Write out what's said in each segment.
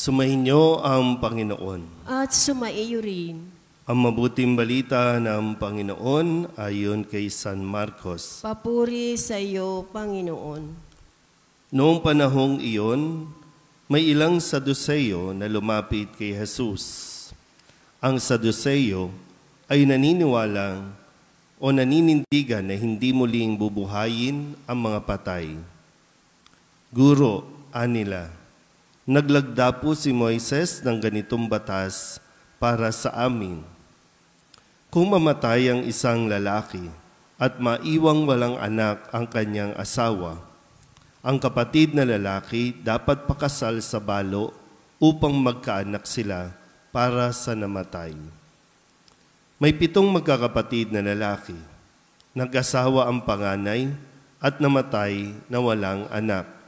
Sumainyo ang Panginoon. At sumaiyo rin. Ang mabuting balita ng Panginoon ayon kay San Marcos. Papuri sa iyo, Panginoon. Noong panahong iyon, may ilang Saduseyo na lumapit kay Jesus. Ang Saduseyo ay naniniwalang o naninindigan na hindi muling bubuhayin ang mga patay. Guro, anila, naglagda po si Moises ng ganitong batas para sa amin. Kung mamatay ang isang lalaki at maiwang walang anak ang kanyang asawa, ang kapatid na lalaki dapat pakasal sa balo upang magkaanak sila para sa namatay. May 7 magkakapatid na lalaki. Nag-asawa ang panganay at namatay na walang anak.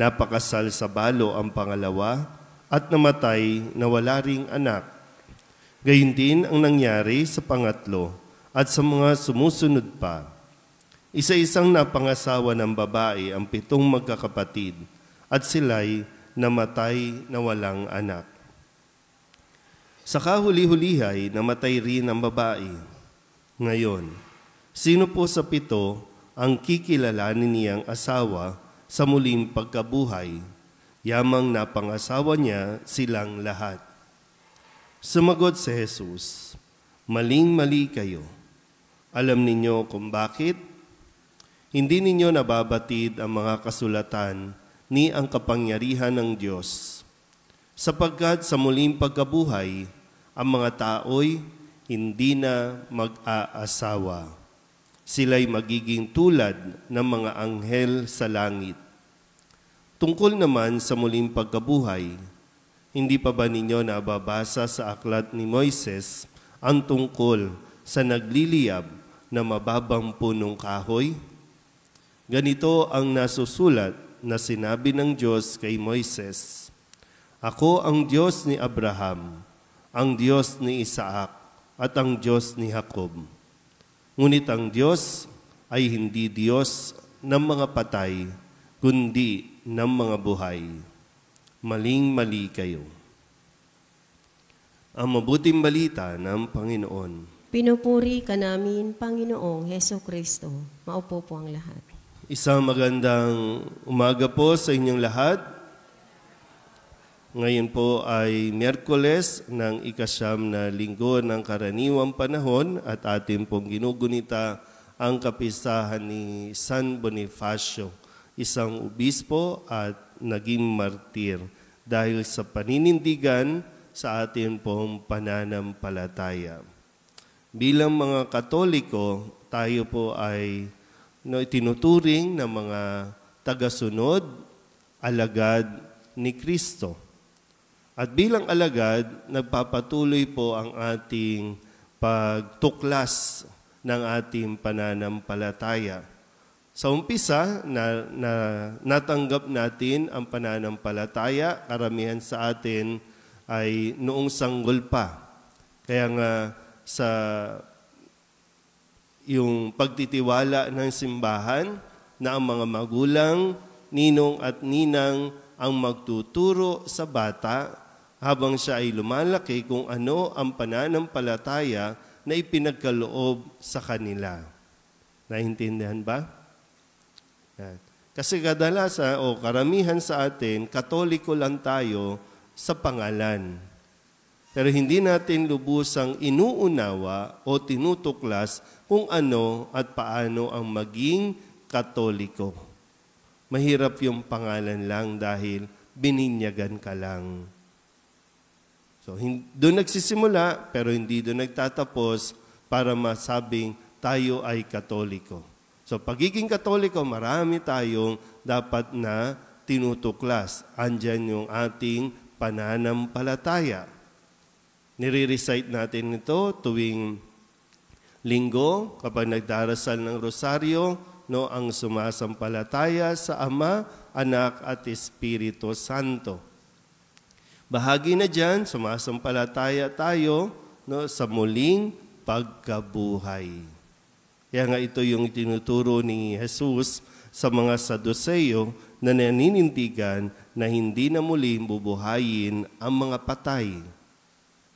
Napakasal sa balo ang pangalawa at namatay na wala ring anak. Gayon din ang nangyari sa pangatlo at sa mga sumusunod pa. Isa-isang napangasawa ng babae ang 7 magkakapatid at sila'y namatay na walang anak. Sa kahuli-hulihay, namatay rin ang babae. Ngayon, sino po sa 7 ang kikilalanin niyang asawa sa muling pagkabuhay, yamang napangasawa niya silang lahat? Sumagot si Jesus, maling-mali kayo. Alam ninyo kung bakit? Hindi ninyo nababatid ang mga kasulatan ni ang kapangyarihan ng Diyos. Sapagkat sa muling pagkabuhay, ang mga tao'y hindi na mag-aasawa. Sila'y magiging tulad ng mga anghel sa langit. Tungkol naman sa muling pagkabuhay, hindi pa ba ninyo nababasa sa aklat ni Moises ang tungkol sa nagliliyab na mababang punong kahoy? Ganito ang nasusulat na sinabi ng Diyos kay Moises, Ako ang Diyos ni Abraham, ang Diyos ni Isaac, at ang Diyos ni Jacob. Ngunit ang Diyos ay hindi Diyos ng mga patay, kundi ng mga buhay. Maling-mali kayo. Ang mabuting balita ng Panginoon. Pinupuri ka namin, Panginoong Hesukristo. Maupo po ang lahat. Isang magandang umaga po sa inyong lahat. Ngayon po ay Miyerkules ng 9 na linggo ng karaniwang panahon at atin pong ginugunita ang kapistahan ni San Bonifacio, isang obispo at naging martir dahil sa paninindigan sa atin pong pananampalataya. Bilang mga Katoliko, tayo po ay itinuturing na mga tagasunod, alagad ni Kristo. At bilang alagad, nagpapatuloy po ang ating pagtuklas ng ating pananampalataya. Sa umpisa, natanggap natin ang pananampalataya, karamihan sa atin ay noong sanggol pa. Kaya nga sa yung pagtitiwala ng simbahan na ang mga magulang, ninong at ninang ang magtuturo sa bata habang siya ay lumalaki kung ano ang pananampalataya na ipinagkaloob sa kanila. Naintindihan ba? Kasi kadalasan o karamihan sa atin, Katoliko lang tayo sa pangalan. Pero hindi natin lubusang inuunawa o tinutuklas kung ano at paano ang maging Katoliko. Mahirap yung pangalan lang dahil bininyagan ka lang. So, doon nagsisimula, pero hindi doon nagtatapos para masabing tayo ay Katoliko. So, pagiging Katoliko, marami tayong dapat na tinutuklas. Andyan yung ating pananampalataya. Nire-recite natin ito tuwing linggo kapag nagdarasal ng rosaryo, no, ang sumasampalataya sa Ama, Anak at Espiritu Santo. Bahagi na dyan, sumasampalataya tayo, no, sa muling pagkabuhay. Kaya nga ito yung tinuturo ni Jesus sa mga Saduseyo na naninindigan na hindi na muling bubuhayin ang mga patay.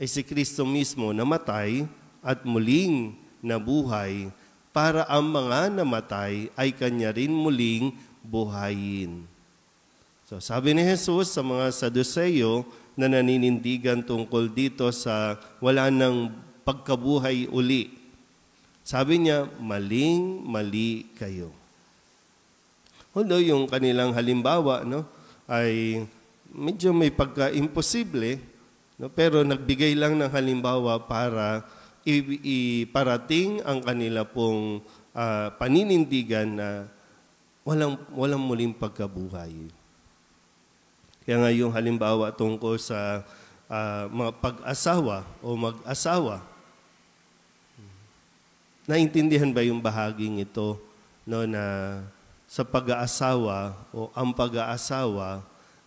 Ay si Kristo mismo namatay at muling nabuhay para ang mga namatay ay Kanya rin muling buhayin. So sabi ni Jesus sa mga Saduceo na naninindigan tungkol dito sa wala nang pagkabuhay uli. Sabi niya, maling-mali kayo. Although yung kanilang halimbawa ay medyo may pagka-imposible, pero nagbigay lang ng halimbawa para iparating ang kanila pong paninindigan na walang muling pagkabuhay. Kaya nga yung halimbawa tungkol sa mga pag-asawa o mag-asawa, naintindihan ba yung bahaging ito na sa pag-aasawa o ang pag-aasawa,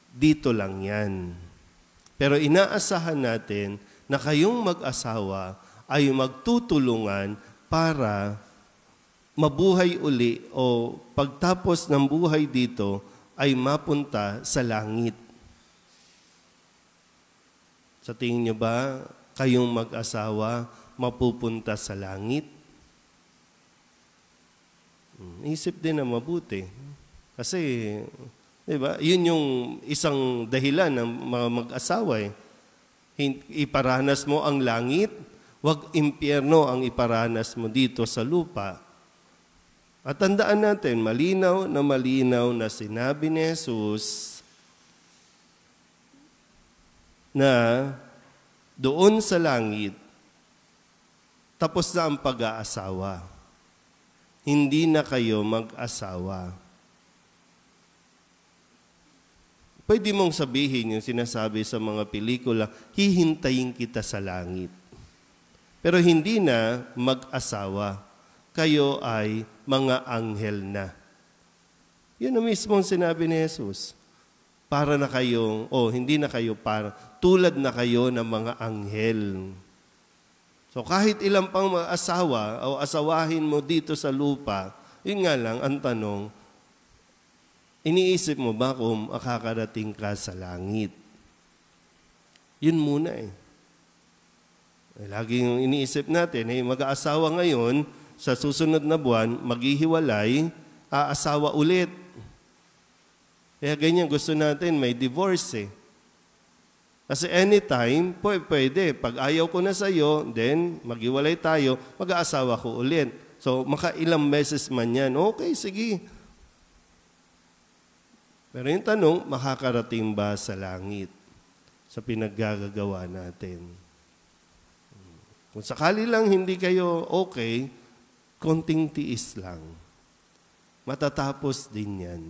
dito lang yan. Pero inaasahan natin na kayong mag-asawa ay magtutulungan para mabuhay uli o pagtapos ng buhay dito ay mapunta sa langit. Sa tingin niyo ba, kayong mag-asawa mapupunta sa langit? Isip din na mabuti. Kasi, di ba, yun yung isang dahilan ng mga mag-asawa. Iparanas mo ang langit, wag impyerno ang iparanas mo dito sa lupa. At tandaan natin, malinaw na sinabi ni Jesus na doon sa langit, tapos na ang pag-aasawa. Hindi na kayo mag-asawa. Pwede mong sabihin yung sinasabi sa mga pelikula, hihintayin kita sa langit. Pero hindi na mag-asawa. Kayo ay mga anghel na. Yun na mismo ang sinabi ni Jesus. Para na kayong, hindi na kayo para, tulad na kayo ng mga anghel. So kahit ilang pang asawa o asawahin mo dito sa lupa, yun nga lang ang tanong, iniisip mo ba kung makakarating ka sa langit? Yun muna eh. Laging iniisip natin, mag-aasawa ngayon, sa susunod na buwan, maghihiwalay, aasawa ulit. Kaya ganyan, gusto natin may divorce eh. Kasi anytime, pwede. Pag ayaw ko na sa'yo, then maghiwalay tayo, mag-aasawa ko ulit. So, makailang beses man yan, okay, sige. Pero yung tanong, makakarating ba sa langit? Sa pinaggagawa natin. Kung sakali lang hindi kayo okay, konting tiis lang. Matatapos din yan.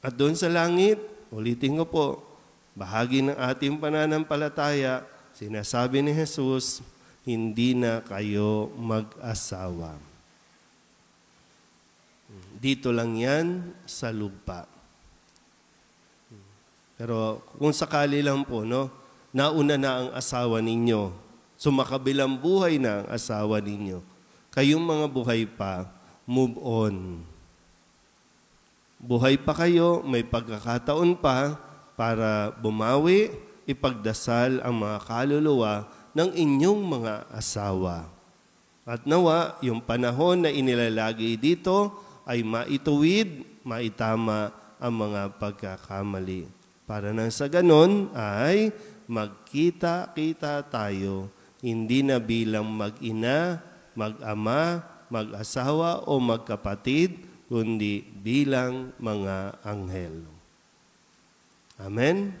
At doon sa langit, ulitin ko po, bahagi ng ating pananampalataya, sinasabi ni Jesus, hindi na kayo mag-asawa. Dito lang yan sa lupa. Pero kung sakali lang po, nauna na ang asawa ninyo, sumakabilang buhay na ang asawa ninyo, kayong mga buhay pa, move on. Buhay pa kayo, may pagkakataon pa para bumawi, ipagdasal ang mga kaluluwa ng inyong mga asawa. At nawa, yung panahon na inilalagay dito ay maituwid, maitama ang mga pagkakamali. Para nang sa ganon ay magkita-kita tayo, hindi na bilang mag-ina, mag-ama, mag-asawa o magkapatid, kundi bilang mga anghel. Amen?